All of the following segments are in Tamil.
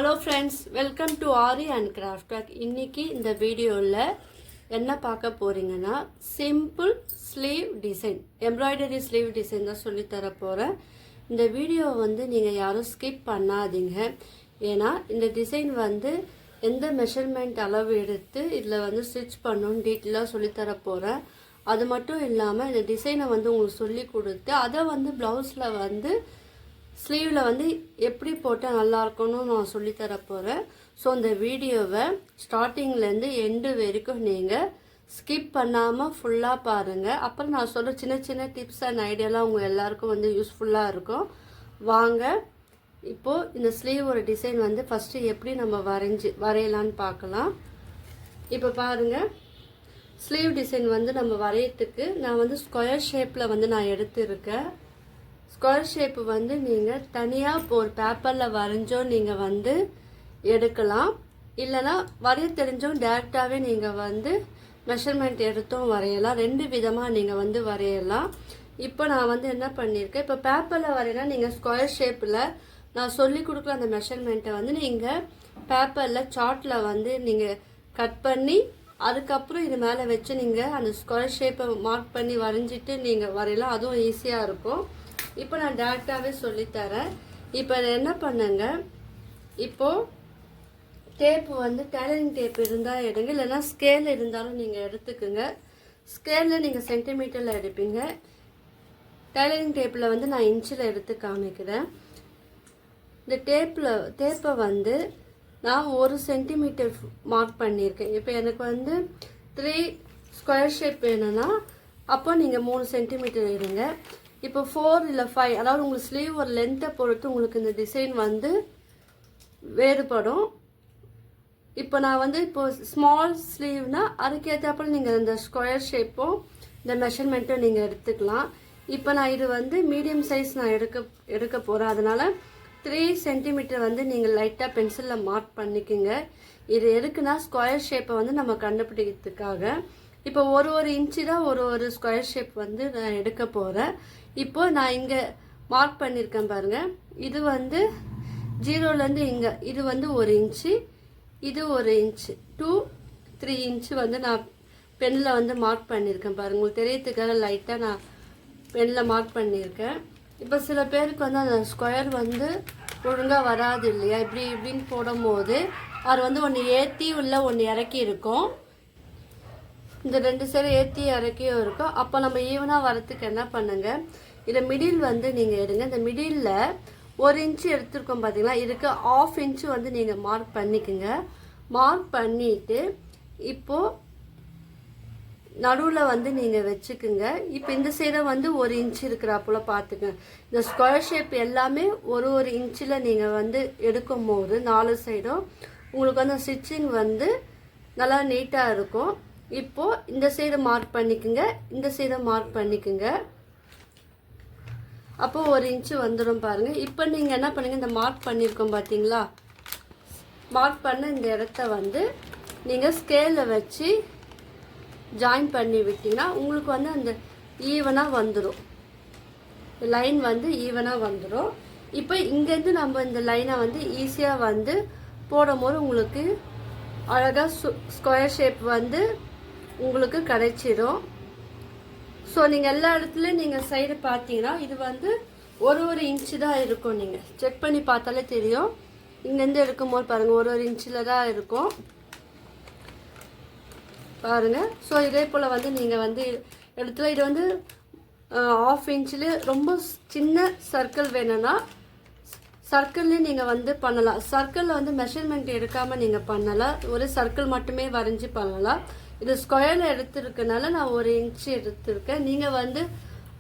Hello friends, welcome to aari and craft work. இன்றைக்கி இந்த வீடியோவில் என்ன பார்க்க போகிறீங்கன்னா, simple sleeve design, embroidery sleeve design தான் சொல்லித்தர போகிறேன். இந்த வீடியோவை வந்து நீங்கள் யாரும் ஸ்கிப் பண்ணாதீங்க. ஏன்னா இந்த டிசைன் வந்து எந்த மெஷர்மெண்ட் அளவு எடுத்து இதில் வந்து ஸ்டிச் பண்ணணும்னு டீட்டெயிலாக சொல்லித்தர போகிறேன். அது மட்டும் இல்லாமல் இந்த டிசைனை வந்து உங்களுக்கு சொல்லி கொடுத்து அதை வந்து ப்ளவுஸில் வந்து ஸ்லீவில் வந்து எப்படி போட்டால் நல்லாயிருக்கும்னு நான் சொல்லித்தர போகிறேன். ஸோ இந்த வீடியோவை ஸ்டார்டிங்லேருந்து எண்டு வரைக்கும் நீங்கள் ஸ்கிப் பண்ணாமல் ஃபுல்லாக பாருங்கள். அப்புறம் நான் சொல்கிற சின்ன சின்ன டிப்ஸ் அண்ட் ஐடியாலாம் உங்கள் எல்லாருக்கும் வந்து யூஸ்ஃபுல்லாக இருக்கும். வாங்க இப்போது இந்த ஸ்லீவ் ஒரு டிசைன் வந்து ஃபஸ்ட்டு எப்படி நம்ம வரையலான்னு பார்க்கலாம். இப்போ பாருங்கள், ஸ்லீவ் டிசைன் வந்து நம்ம வரையறதுக்கு நான் வந்து ஸ்கொயர் ஷேப்பில் வந்து நான் எடுத்துருக்கேன். ஸ்கொயர் ஷேப்பு வந்து நீங்கள் தனியாக ஒரு பேப்பரில் வரைஞ்சோ நீங்கள் வந்து எடுக்கலாம். இல்லைனா வரைய தெரிஞ்சோம் டேரெக்டாகவே நீங்கள் வந்து மெஷர்மெண்ட் எடுத்தும் வரையலாம். ரெண்டு விதமாக நீங்கள் வந்து வரையலாம். இப்போ நான் வந்து என்ன பண்ணியிருக்கேன், இப்போ பேப்பரில் வரையினா நீங்கள் ஸ்கொயர் ஷேப்பில் நான் சொல்லி கொடுக்குற அந்த மெஷர்மெண்ட்டை வந்து நீங்கள் பேப்பரில் சார்ட்டில் வந்து நீங்கள் கட் பண்ணி அதுக்கப்புறம் இது மேலே வச்சு நீங்கள் அந்த ஸ்கொயர் ஷேப்பை மார்க் பண்ணி வரைஞ்சிட்டு நீங்கள் வரையலாம். அதுவும் ஈஸியாக இருக்கும். இப்போ நான் டேரெக்டாகவே சொல்லித்தரேன். இப்போ என்ன பண்ணுங்க, இப்போது டேப்பு வந்து டெய்லரிங் டேப் இருந்தால் எடுங்க, இல்லைன்னா ஸ்கேல் இருந்தாலும் நீங்கள் எடுத்துக்குங்க. ஸ்கேலில் நீங்கள் சென்டிமீட்டரில் எடுப்பீங்க. டெய்லரிங் டேப்பில் வந்து நான் இன்ச்சில் எடுத்து காமிக்கிறேன். இந்த டேப்பை வந்து நான் 1 சென்டிமீட்டர் மார்க் பண்ணியிருக்கேன். இப்போ எனக்கு வந்து 3 ஸ்கொயர் ஷேப் வேணும்னா அப்போ நீங்கள் 3 சென்டிமீட்டர் எடுங்க. இப்போ 4 இல்லை 5, அதாவது உங்களுக்கு ஸ்லீவ் ஒரு லென்த்தை பொறுத்து உங்களுக்கு இந்த டிசைன் வந்து வேறுபடும். இப்போ நான் வந்து இப்போ ஸ்மால் ஸ்லீவ்னா அதுக்கேற்றப்பல நீங்கள் இந்த ஸ்கொயர் ஷேப்பும் இந்த மெஷர்மெண்ட்டும் நீங்கள் எடுத்துக்கலாம். இப்போ நான் இது வந்து மீடியம் சைஸ் நான் எடுக்க போகிறேன். அதனால் 3 சென்டிமீட்டர் வந்து நீங்கள் லைட்டாக பென்சிலில் மார்க் பண்ணிக்கோங்க. இது எதுக்குன்னா ஸ்கொயர் ஷேப்பை வந்து நம்ம கண்டுபிடிக்கிறதுக்காக. இப்போ ஒரு இன்ச்சு தான் ஒரு ஸ்கொயர் ஷேப் வந்து நான் எடுக்க போகிறேன். இப்போ நான் இங்கே மார்க் பண்ணியிருக்கேன் பாருங்கள். இது வந்து 0லேருந்து இங்கே இது வந்து 1 இன்ச்சு, இது 1 இன்ச்சு, 2, 3 இன்ச்சு வந்து நான் பெனில் வந்து மார்க் பண்ணியிருக்கேன் பாருங்கள். உங்களுக்கு தெரியறதுக்காக லைட்டாக நான் பெனில் மார்க் பண்ணியிருக்கேன். இப்போ சில பேருக்கு வந்து அந்த ஸ்கொயர் வந்து ஒழுங்காக வராது இல்லையா, இப்படின்னு போடும்போது அது வந்து ஒன்று ஏற்றி உள்ள ஒன்று இறக்கி இருக்கும். இந்த 2 சைடு ஏற்றி இறக்கியும் இருக்கும். அப்போ நம்ம ஈவனாக வரத்துக்கு என்ன பண்ணுங்க, இதை மிடில் வந்து நீங்கள் எடுங்க. இந்த மிடிலில் 1 இன்ச்சு எடுத்துருக்கோம் பார்த்தீங்களா, இதுக்கு 1/2 இன்ச்சு வந்து நீங்கள் மார்க் பண்ணிக்கோங்க. மார்க் பண்ணிவிட்டு இப்போது நடுவில் வந்து நீங்கள் வச்சுக்குங்க. இப்போ இந்த சைடை வந்து 1 இன்ச்சு இருக்கிறாப்புல பார்த்துக்கங்க. இந்த ஸ்கொயர் ஷேப் எல்லாமே ஒரு இன்ச்சில் நீங்கள் வந்து எடுக்கும் போது 4 சைடும் உங்களுக்கு வந்து ஸ்டிச்சிங் வந்து நல்லா நீட்டாக இருக்கும். இப்போது இந்த சைடு மார்க் பண்ணிக்கோங்க, இந்த சைடை மார்க் பண்ணிக்கோங்க. அப்போது 1 இன்ச்சு வந்துடும் பாருங்கள். இப்போ நீங்கள் என்ன பண்ணுங்கள், இந்த மார்க் பண்ணியிருக்கோம் பார்த்தீங்களா, மார்க் பண்ண இந்த இடத்த வந்து நீங்கள் ஸ்கேலில் வச்சு ஜாயின் பண்ணி விட்டிங்கன்னா உங்களுக்கு வந்து அந்த ஈவனாக வந்துடும். லைன் வந்து ஈவனாக வந்துடும். இப்போ இங்கேருந்து நம்ம இந்த லைனை வந்து ஈஸியாக வந்து போடும்போது உங்களுக்கு அழகாக ஸ்கொயர் ஷேப் வந்து உங்களுக்கு கிடைச்சிடும். ஸோ நீங்கள் எல்லா இடத்துலையும் நீங்கள் சைடு பார்த்தீங்கன்னா இது வந்து ஒரு இன்ச்சு தான் இருக்கும். நீங்கள் செக் பண்ணி பார்த்தாலே தெரியும். இங்கேருந்து எடுக்கும்போது பாருங்கள் ஒரு இன்ச்சில் தான் இருக்கும் பாருங்கள். ஸோ இதே போல் வந்து நீங்கள் வந்து இடத்துல இது வந்து 1/2 இன்ச்சில் ரொம்ப சின்ன சர்க்கிள் வேணும்னா சர்க்கிள்லேயும் நீங்கள் வந்து பண்ணலாம். சர்க்கிளில் வந்து மெஷர்மெண்ட் எடுக்காமல் நீங்கள் பண்ணலாம். ஒரு சர்க்கிள் மட்டுமே வரைஞ்சி பண்ணலாம். இது ஸ்கொயரில் எடுத்துருக்கனால நான் 1 இன்ச்சு எடுத்துருக்கேன். நீங்கள் வந்து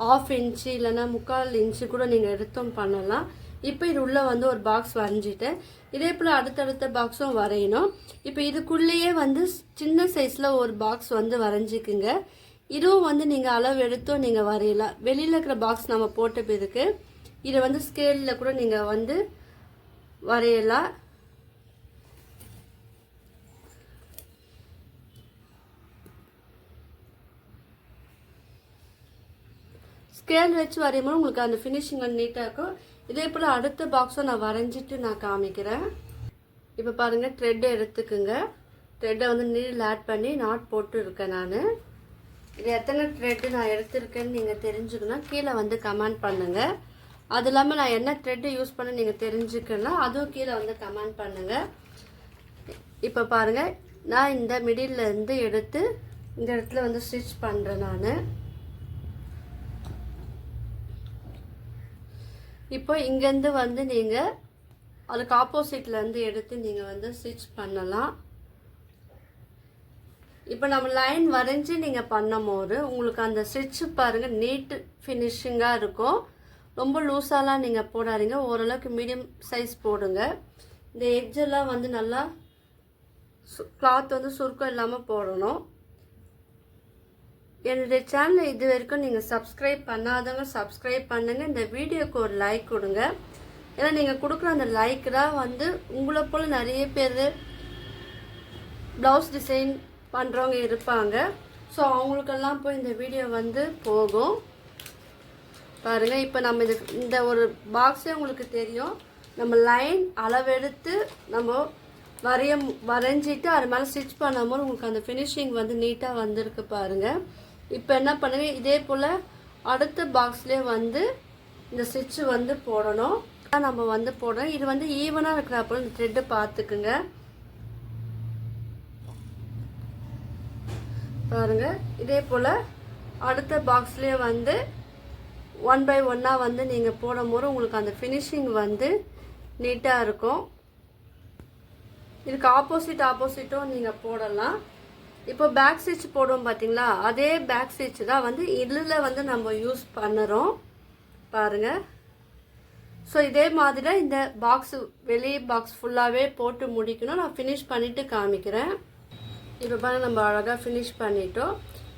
1/2 இன்ச்சு இல்லைன்னா 3/4 இன்ச்சு கூட நீங்கள் எடுத்தும் பண்ணலாம். இப்போ இது உள்ளே வந்து ஒரு பாக்ஸ் வரைஞ்சிட்டேன். இதே போல் அடுத்தடுத்த பாக்ஸும் வரையணும். இப்போ இதுக்குள்ளேயே வந்து சின்ன சைஸில் ஒரு பாக்ஸ் வந்து வரைஞ்சிக்குங்க. இதுவும் வந்து நீங்கள் அளவு எடுத்தும் நீங்கள் வரையலாம். வெளியில் இருக்கிற பாக்ஸ் நம்ம போட்ட பிறகு இதை வந்து ஸ்கேலில் கூட நீங்கள் வந்து வரையலாம். ஸ்கேல் வச்சு வரையும்போது உங்களுக்கு அந்த ஃபினிஷிங் வந்து நீட்டாக இருக்கும். இதே போல் அடுத்த பாக்ஸும் நான் வரைஞ்சிட்டு நான் காமிக்கிறேன். இப்போ பாருங்கள் த்ரெட் எடுத்துக்குங்க. த்ரெட்டை வந்து நீடில் ஆட் பண்ணி நாட் போட்டு இருக்கேன் நான். இது எத்தனை த்ரெட்டு நான் எடுத்திருக்கேன்னு நீங்கள் தெரிஞ்சுக்கணும், கீழே வந்து கமெண்ட் பண்ணுங்கள். அது இல்லாமல் நான் என்ன த்ரெட்டு யூஸ் பண்ண நீங்கள் தெரிஞ்சுக்கணும், அதுவும் கீழே வந்து கமெண்ட் பண்ணுங்கள். இப்போ பாருங்கள் நான் இந்த மிடில்லேருந்து எடுத்து இந்த இடத்துல வந்து ஸ்டிச் பண்ணுறேன் நான். இப்போ இங்கேருந்து வந்து நீங்கள் அதுக்கு ஆப்போசிட்லேருந்து எடுத்து நீங்கள் வந்து ஸ்டிச் பண்ணலாம். இப்போ நம்ம லைன் வரைஞ்சி நீங்கள் பண்ணும் போது உங்களுக்கு அந்த ஸ்டிச்சு பாருங்கள் நீட் ஃபினிஷிங்காக இருக்கும். ரொம்ப லூஸாலாம் நீங்கள் போடாதீங்க, ஓரளவுக்கு மீடியம் சைஸ் போடுங்க. இந்த எட்ஜெல்லாம் வந்து நல்லா கிளாத் வந்து சுருக்கம் இல்லாமல் போடணும். என்னுடைய சேனலை இது வரைக்கும் நீங்கள் சப்ஸ்கிரைப் பண்ணாதவங்க சப்ஸ்கிரைப் பண்ணுங்கள். இந்த வீடியோக்கு ஒரு லைக் கொடுங்க. ஏன்னா நீங்கள் கொடுக்குற அந்த லைக் தான் வந்து உங்களை போல் நிறைய பேர் ப்ளவுஸ் டிசைன் பண்ணுறவங்க இருப்பாங்க. ஸோ அவங்களுக்கெல்லாம் போய் இந்த வீடியோ வந்து போகும். பாருங்கள் இப்போ நம்ம இந்த ஒரு பாக்ஸே உங்களுக்கு தெரியும். நம்ம லைன் அளவெடுத்து நம்ம வரைஞ்சிட்டு அது மேலே ஸ்டிச் பண்ணும்போது உங்களுக்கு அந்த ஃபினிஷிங் வந்து நீட்டாக வந்திருக்கு பாருங்கள். இப்போ என்ன பண்ணுங்க, இதே போல் அடுத்த பாக்ஸ்லேயே வந்து இந்த ஸ்டிச்சு வந்து போடணும். நம்ம வந்து போடுறோம். இது வந்து ஈவனாக இருக்கிறப்போ இந்த த்ரெட்டு பார்த்துக்குங்க. பாருங்கள் இதே போல் அடுத்த பாக்ஸ்லேயே வந்து 1 by 1 வந்து நீங்கள் போடும்போது உங்களுக்கு அந்த ஃபினிஷிங் வந்து நீட்டாக இருக்கும். இதுக்கு ஆப்போசிட்டும் நீங்கள் போடலாம். இப்போ பேக் ஸ்டிச் போடுவோம் பார்த்தீங்களா, அதே பேக் ஸ்டிச் தான் வந்து இதில் வந்து நம்ம யூஸ் பண்ணுறோம் பாருங்கள். ஸோ இதே மாதிரி தான் இந்த பாக்ஸு வெளியே பாக்ஸ் ஃபுல்லாகவே போட்டு முடிக்கணும். நான் ஃபினிஷ் பண்ணிவிட்டு காமிக்கிறேன். இப்போ பாருங்கள் நம்ம அழகாக ஃபினிஷ் பண்ணிட்டோம்.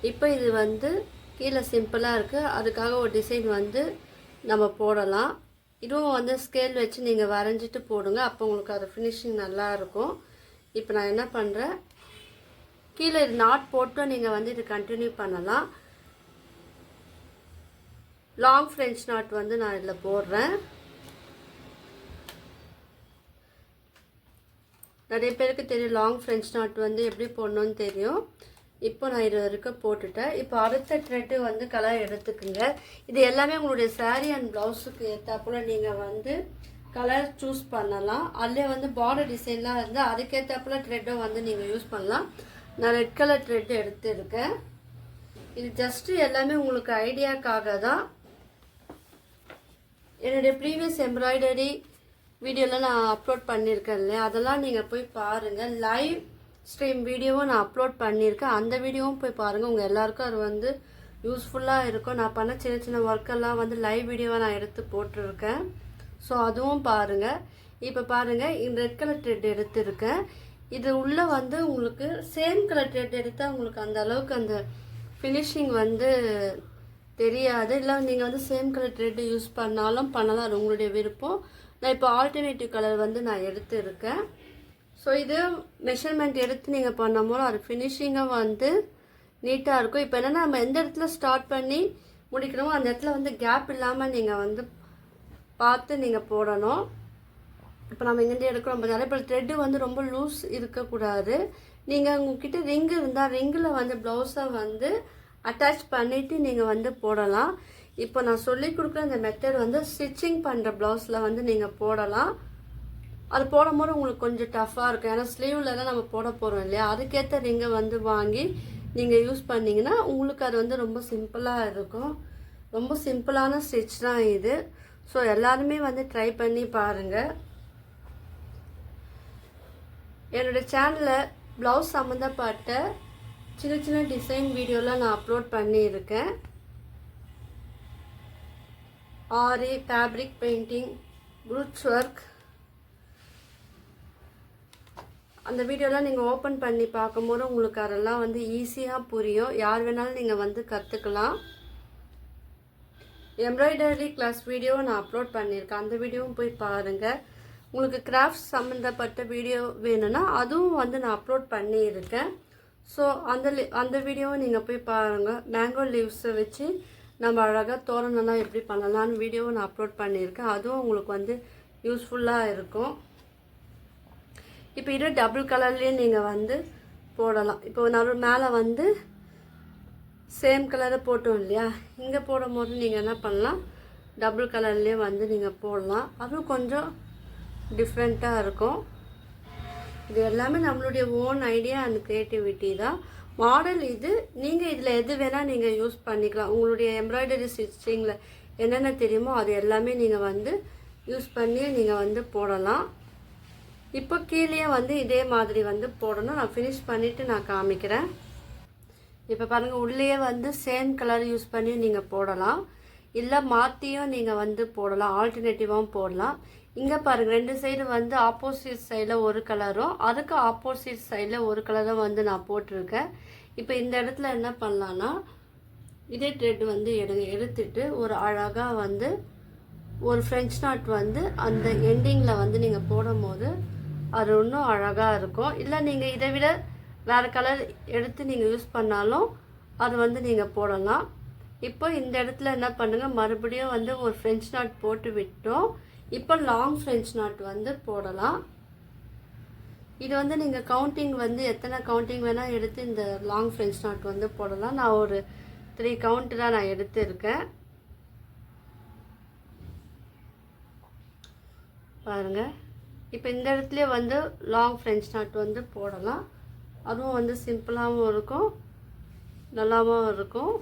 இப்போ இது வந்து கீழே சிம்பிளாக இருக்குது, அதுக்காக ஒரு டிசைன் வந்து நம்ம போடலாம். இதுவும் வந்து ஸ்கேல் வச்சு நீங்கள் வரைஞ்சிட்டு போடுங்க, அப்போ உங்களுக்கு அது ஃபினிஷிங் நல்லாயிருக்கும். இப்போ நான் என்ன பண்ணுறேன், கீழே இது நாட் போட்டு நீங்கள் வந்து இது கண்டினியூ பண்ணலாம். லாங் ஃப்ரெஞ்ச் நாட் வந்து நான் இதில் போடுறேன். நிறைய பேருக்கு தெரியும் லாங் ஃப்ரெஞ்ச் நாட் வந்து எப்படி போடணும்னு தெரியும். இப்போ நான் இது வரைக்கும் போட்டுட்டேன். இப்போ அடுத்த த்ரெட்டு வந்து கலர் எடுத்துக்குங்க. இது எல்லாமே உங்களுடைய சாரீ அண்ட் ப்ளவுஸுக்கு ஏற்றாப்புல நீங்கள் வந்து கலர் சூஸ் பண்ணலாம். அதில் வந்து பார்டர் டிசைன்லாம் இருந்தால் அதுக்கேற்றாப்புல த்ரெட்டும் வந்து நீங்கள் யூஸ் பண்ணலாம். நான் ரெட் கலர் த்ரெட்டு எடுத்துருக்கேன். இது ஜஸ்ட்டு எல்லாமே உங்களுக்கு ஐடியாக்காக தான். என்னுடைய ப்ரீவியஸ் எம்ப்ராய்டரி வீடியோலாம் நான் அப்லோட் பண்ணியிருக்கேன் இல்லையா, அதெல்லாம் நீங்கள் போய் பாருங்கள். லைவ் ஸ்ட்ரீம் வீடியோவும் நான் அப்லோட் பண்ணியிருக்கேன், அந்த வீடியோவும் போய் பாருங்கள். உங்கள் எல்லாருக்கும் அது வந்து யூஸ்ஃபுல்லாக இருக்கும். நான் பண்ண சின்ன சின்ன ஒர்க்கெல்லாம் வந்து லைவ் வீடியோவாக நான் எடுத்து போட்டிருக்கேன். ஸோ அதுவும் பாருங்கள். இப்போ பாருங்கள் இந்த ரெட் கலர் த்ரெட் எடுத்துருக்கேன். இது உள்ளே வந்து உங்களுக்கு சேம் கலர் த்ரெட் எடுத்தால் உங்களுக்கு அந்த அளவுக்கு அந்த ஃபினிஷிங் வந்து தெரியாது. இல்லை நீங்கள் வந்து சேம் கலர் த்ரெட்டு யூஸ் பண்ணாலும் பண்ணலாம், அது உங்களுடைய விருப்பம். நான் இப்போ ஆல்டர்னேட்டிவ் கலர் வந்து நான் எடுத்துருக்கேன். ஸோ இது மெஷர்மெண்ட் எடுத்து நீங்கள் பண்ணும்போது அது ஃபினிஷிங்காக வந்து நீட்டாக இருக்கும். இப்போ என்னென்னா நம்ம எந்த இடத்துல ஸ்டார்ட் பண்ணி முடிக்கணுமோ அந்த இடத்துல வந்து கேப் இல்லாமல் நீங்கள் வந்து பார்த்து நீங்கள் போடணும். இப்போ நம்ம இங்கேருந்து எடுக்கிறோம் நிறைய பேர் த்ரெட்டு வந்து ரொம்ப லூஸ் இருக்கக்கூடாது. நீங்கள் உங்ககிட்ட ரிங்கு இருந்தால் ரிங்கில் வந்து ப்ளவுஸை வந்து அட்டாச் பண்ணிவிட்டு நீங்கள் வந்து போடலாம். இப்போ நான் சொல்லி கொடுக்குற இந்த மெத்தட் வந்து ஸ்டிச்சிங் பண்ணுற ப்ளவுஸில் வந்து நீங்கள் போடலாம். அது போடும்போது உங்களுக்கு கொஞ்சம் டஃப்பாக இருக்கும், ஏன்னா ஸ்லீவில் தான் நம்ம போட போகிறோம் இல்லையா. அதுக்கேற்ற ரிங்கை வந்து வாங்கி நீங்கள் யூஸ் பண்ணிங்கன்னா உங்களுக்கு அது வந்து ரொம்ப சிம்பிளாக இருக்கும். ரொம்ப சிம்பிளான ஸ்டிச் தான் இது. ஸோ எல்லாருமே வந்து ட்ரை பண்ணி பாருங்கள். என்னோடய சேனலில் ப்ளவுஸ் சம்மந்தப்பட்ட சின்ன சின்ன டிசைன் வீடியோலாம் நான் அப்லோட் பண்ணியிருக்கேன். ஆரி, ஃபேப்ரிக் பெயிண்டிங், ப்ரூச் ஒர்க், அந்த வீடியோலாம் நீங்கள் ஓப்பன் பண்ணி பார்க்கும்போது உங்களுக்கு அதெல்லாம் வந்து ஈஸியாக புரியும். யார் வேணாலும் நீங்கள் வந்து கற்றுக்கலாம். எம்ப்ராய்டரி கிளாஸ் வீடியோ நான் அப்லோட் பண்ணியிருக்கேன், அந்த வீடியோவும் போய் பாருங்கள். உங்களுக்கு கிராஃப்ட்ஸ் சம்மந்தப்பட்ட வீடியோ வேணும்னா அதுவும் வந்து நான் அப்லோட் பண்ணியிருக்கேன். ஸோ அந்த வீடியோவும் நீங்கள் போய் பாருங்கள். மேங்கோ லீவ்ஸை வச்சு நம்ம அழகாக தோரணம்லாம் எப்படி பண்ணலான்னு வீடியோவை நான் அப்லோட் பண்ணியிருக்கேன், அதுவும் உங்களுக்கு வந்து யூஸ்ஃபுல்லாக இருக்கும். இப்போ இது டபுள் கலர்லேயே நீங்கள் வந்து போடலாம். இப்போ நடு மேலே வந்து சேம் கலரை போட்டோம் இல்லையா, இங்கே போடும் போது நீங்கள் என்ன பண்ணலாம், டபுள் கலர்லேயே வந்து நீங்கள் போடலாம். அதுவும் கொஞ்சம் டிஃப்ரெண்ட்டாக இருக்கும். இது எல்லாமே நம்மளுடைய ஓன் ஐடியா அண்ட் க்ரியேட்டிவிட்டி தான். மாடல் இது. நீங்கள் இதில் எது வேணால் நீங்கள் யூஸ் பண்ணிக்கலாம். உங்களுடைய எம்ப்ராய்டரி ஸ்டிச்சிங்கில் என்னென்ன தெரியுமோ அது எல்லாமே நீங்கள் வந்து யூஸ் பண்ணி நீங்கள் வந்து போடலாம். இப்போ கீழே வந்து இதே மாதிரி வந்து போடணும். நான் ஃபினிஷ் பண்ணிவிட்டு நான் காமிக்கிறேன். இப்போ பாருங்கள், உள்ளே வந்து சேம் கலர் யூஸ் பண்ணி நீங்கள் போடலாம், இல்லை மாற்றியும் நீங்கள் வந்து போடலாம், ஆல்டர்னேட்டிவாகவும் போடலாம். இங்கே பாருங்கள், 2 சைடு வந்து ஆப்போசிட் சைடில் ஒரு கலரும் அதுக்கு ஆப்போசிட் சைடில் ஒரு கலரும் வந்து நான் போட்டிருக்கேன். இப்போ இந்த இடத்துல என்ன பண்ணலான்னா, இதே த்ரெட் வந்து எடுத்துட்டு ஒரு அழகாக வந்து ஒரு ஃப்ரெஞ்ச் நாட் வந்து அந்த எண்டிங்கில் வந்து நீங்கள் போடும் போது அது இன்னும் அழகாக இருக்கும். இல்லை நீங்கள் இதை விட வேறு கலர் எடுத்து நீங்கள் யூஸ் பண்ணாலும் அது வந்து நீங்கள் போடலாம். இப்போ இந்த இடத்துல என்ன பண்ணுங்கள், மறுபடியும் வந்து ஒரு ஃப்ரெஞ்ச் நாட் போட்டு விட்டோம். இப்போ லாங் ஃப்ரெஞ்ச் நாட் வந்து போடலாம். இது வந்து நீங்கள் கவுண்டிங் வந்து எத்தனை கவுண்டிங் வேணால் எடுத்து இந்த லாங் ஃப்ரெஞ்ச் நாட் வந்து போடலாம். நான் ஒரு 3 கவுண்ட் தான் நான் எடுத்துருக்கேன். பாருங்கள், இப்போ இந்த இடத்துல வந்து லாங் ஃப்ரெஞ்ச் நாட் வந்து போடலாம். அதுவும் வந்து சிம்பிளாகவும் இருக்கும், நல்லாவும் இருக்கும்.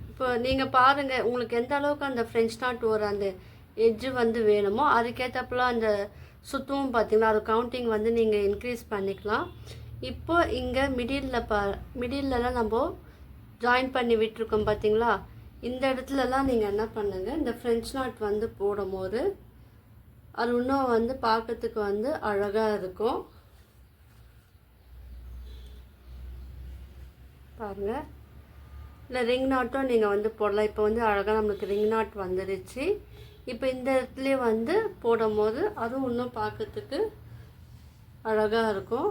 இப்போ நீங்கள் பாருங்கள், உங்களுக்கு எந்த அளவுக்கு அந்த ஃப்ரெஞ்ச் நாட் ஒரு அந்த எட்ஜு வந்து வேணுமோ அதுக்கேற்றப்பெல்லாம் அந்த சுத்தமும் பார்த்திங்கன்னா அது கவுண்டிங் வந்து நீங்கள் இன்க்ரீஸ் பண்ணிக்கலாம். இப்போ இங்கே மிடில்லலாம் நம்ம ஜாயின் பண்ணி விட்டுருக்கோம் பார்த்திங்களா, இந்த இடத்துலலாம் நீங்கள் என்ன பண்ணுங்கள், இந்த ஃப்ரெஞ்ச் நாட் வந்து போடும் போது அது இன்னும் வந்து பார்க்கறதுக்கு வந்து அழகாக இருக்கும். பாருங்கள், இல்லை ரிங் நாட்டும் நீங்கள் வந்து போடலாம். இப்போ வந்து அழகாக நம்மளுக்கு ரிங் நாட் வந்துடுச்சு. இப்போ இந்த இடத்துலையே வந்து போடும் போது அதுவும் இன்னும் பார்க்கறதுக்கு அழகாக இருக்கும்.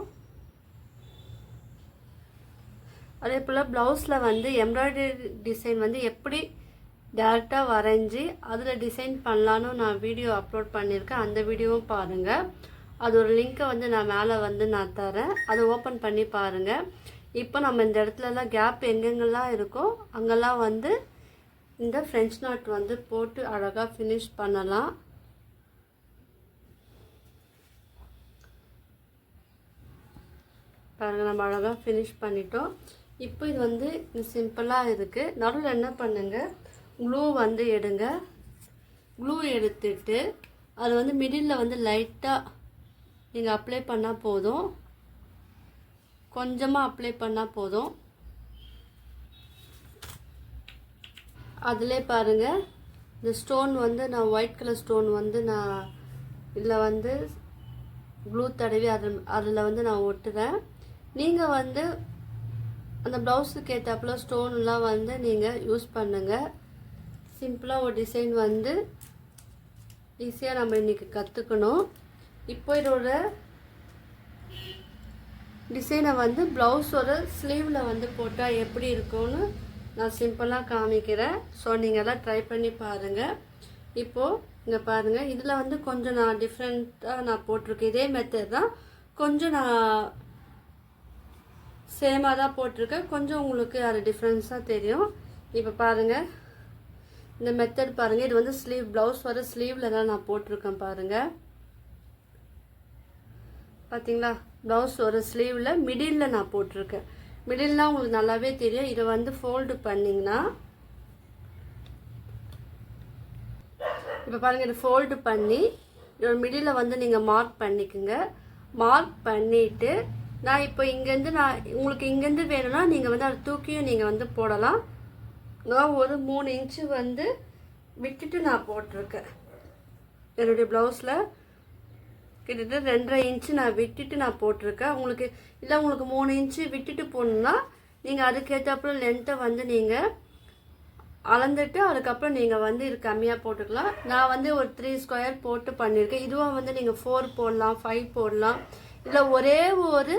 அதே போல் ப்ளவுஸில் வந்து எம்ப்ராய்டரி டிசைன் வந்து எப்படி டேரெக்டாக வரைஞ்சி அதில் டிசைன் பண்ணலான்னு நான் வீடியோ அப்லோட் பண்ணியிருக்கேன். அந்த வீடியோவும் பாருங்கள். அது ஒரு லிங்க்கை வந்து நான் மேலே வந்து நான் தரேன், அதை ஓப்பன் பண்ணி பாருங்கள். இப்போ நம்ம இந்த இடத்துலலாம் கேப் எங்கெங்கெல்லாம் இருக்கோ அங்கெல்லாம் வந்து இந்த ஃப்ரெஞ்ச் நாட் வந்து போட்டு அழகாக ஃபினிஷ் பண்ணலாம். பாருங்கள், நம்ம அழகாக ஃபினிஷ் பண்ணிட்டோம். இப்போ இது வந்து சிம்பிளாக இருக்குது. நடுவில் என்ன பண்ணுங்கள், க்ளூ வந்து எடுங்க. க்ளூ எடுத்துட்டு அது வந்து மிடில் வந்து லைட்டாக நீங்கள் அப்ளை பண்ணால் போதும், கொஞ்சமாக அப்ளை பண்ணால் போதும். அதிலே பாருங்கள், இந்த ஸ்டோன் வந்து நான் ஒயிட் கலர் ஸ்டோன் வந்து நான் இதில் வந்து க்ளூ தடவி அதில் வந்து நான் ஒட்டுறேன். நீங்கள் வந்து அந்த ப்ளவுஸுக்கு ஏற்றாப்புல ஸ்டோன்லாம் வந்து நீங்கள் யூஸ் பண்ணுங்கள். சிம்பிளாக ஒரு டிசைன் வந்து ஈஸியாக நம்ம இன்றைக்கி கற்றுக்கணும். இப்போ இதோட டிசைனை வந்து ப்ளவுஸோட ஸ்லீவில் வந்து போட்டால் எப்படி இருக்கும்னு நான் சிம்பிளாக காமிக்கிறேன். ஸோ நீங்கள் எல்லாம் ட்ரை பண்ணி பாருங்கள். இப்போது இங்கே பாருங்கள், இதில் வந்து கொஞ்சம் நான் டிஃப்ரெண்ட்டாக நான் போட்டிருக்கேன். இதே மெத்தட் தான், கொஞ்சம் நான் சேமாக தான் போட்டிருக்கேன், கொஞ்சம் உங்களுக்கு அது டிஃப்ரென்ஸாக தெரியும். இப்போ பாருங்கள், இந்த மெத்தட் பாருங்கள், இது வந்து ஸ்லீவ் ப்ளவுஸ் வர ஸ்லீவில் தான் நான் போட்டிருக்கேன். பாருங்கள், பார்த்தீங்களா, ப்ளவுஸ் ஒரு ஸ்லீவில் மிடில் நான் போட்டிருக்கேன். மிடில்னால் உங்களுக்கு நல்லாவே தெரியும். இதை வந்து ஃபோல்டு பண்ணிங்கன்னா இப்போ பாருங்கள், இதை ஃபோல்டு பண்ணி இதோட மிடில் வந்து நீங்கள் மார்க் பண்ணிக்கோங்க. மார்க் பண்ணிவிட்டு நான் இப்போ இங்கேருந்து உங்களுக்கு இங்கேருந்து வேணும்னா நீங்கள் வந்து அதை தூக்கியும் நீங்கள் வந்து போடலாம். நான் ஒரு 3 இன்ச்சு வந்து விட்டுட்டு நான் போட்டிருக்கேன். என்னுடைய ப்ளவுஸில் கிட்டத்தட்ட 2.5 இன்ச்சு நான் விட்டுட்டு நான் போட்டிருக்கேன். உங்களுக்கு இல்லை, உங்களுக்கு 3 இன்ச்சு விட்டுட்டு போடணுன்னா நீங்கள் அதுக்கேற்றப்பறம் லென்த்தை வந்து நீங்கள் அளந்துட்டு அதுக்கப்புறம் நீங்கள் வந்து இது கம்மியாக போட்டுக்கலாம். நான் வந்து ஒரு 3 ஸ்கொயர் போட்டு பண்ணியிருக்கேன். இதுவும் வந்து நீங்கள் 4 போடலாம், 5 போடலாம், இல்லை ஒரே ஒரு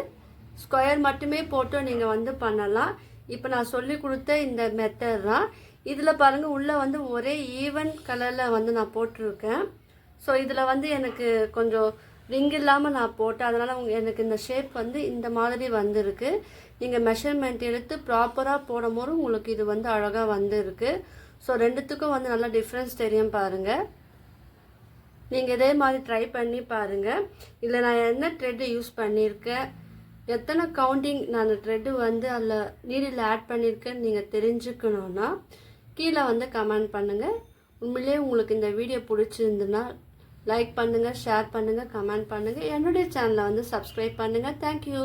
ஸ்கொயர் மட்டுமே போட்டு நீங்கள் வந்து பண்ணலாம். இப்போ நான் சொல்லி கொடுத்த இந்த மெத்தட் தான். இதில் பாருங்கள், உள்ளே வந்து ஒரே ஈவன் கலரில் வந்து நான் போட்டிருக்கேன். ஸோ இதில் வந்து எனக்கு கொஞ்சம் ரிங் இல்லாமல் நான் போட்டேன். அதனால் எனக்கு இந்த ஷேப் வந்து இந்த மாதிரி வந்திருக்கு. நீங்கள் மெஷர்மெண்ட் எடுத்து ப்ராப்பராக போடும்போது உங்களுக்கு இது வந்து அழகாக வந்திருக்கு. ஸோ ரெண்டுத்துக்கும் வந்து நல்லா டிஃப்ரென்ஸ் தெரியும் பாருங்கள். நீங்கள் இதே மாதிரி ட்ரை பண்ணி பாருங்கள். இல்லை நான் என்ன த்ரெட்டு யூஸ் பண்ணியிருக்கேன், எத்தனை கவுண்டிங் நான் த்ரெட்டு வந்து அதில் நீடில் ஆட் பண்ணியிருக்கேன்னு நீங்கள் தெரிஞ்சுக்கணுன்னா கீழே வந்து கமெண்ட் பண்ணுங்கள். உண்மையிலே உங்களுக்கு இந்த வீடியோ பிடிச்சிருந்துன்னா லைக் பண்ணுங்கள், ஷேர் பண்ணுங்கள், கமெண்ட் பண்ணுங்கள். என்னுடைய சேனலை வந்து சப்ஸ்கிரைப் பண்ணுங்கள். தேங்க்யூ.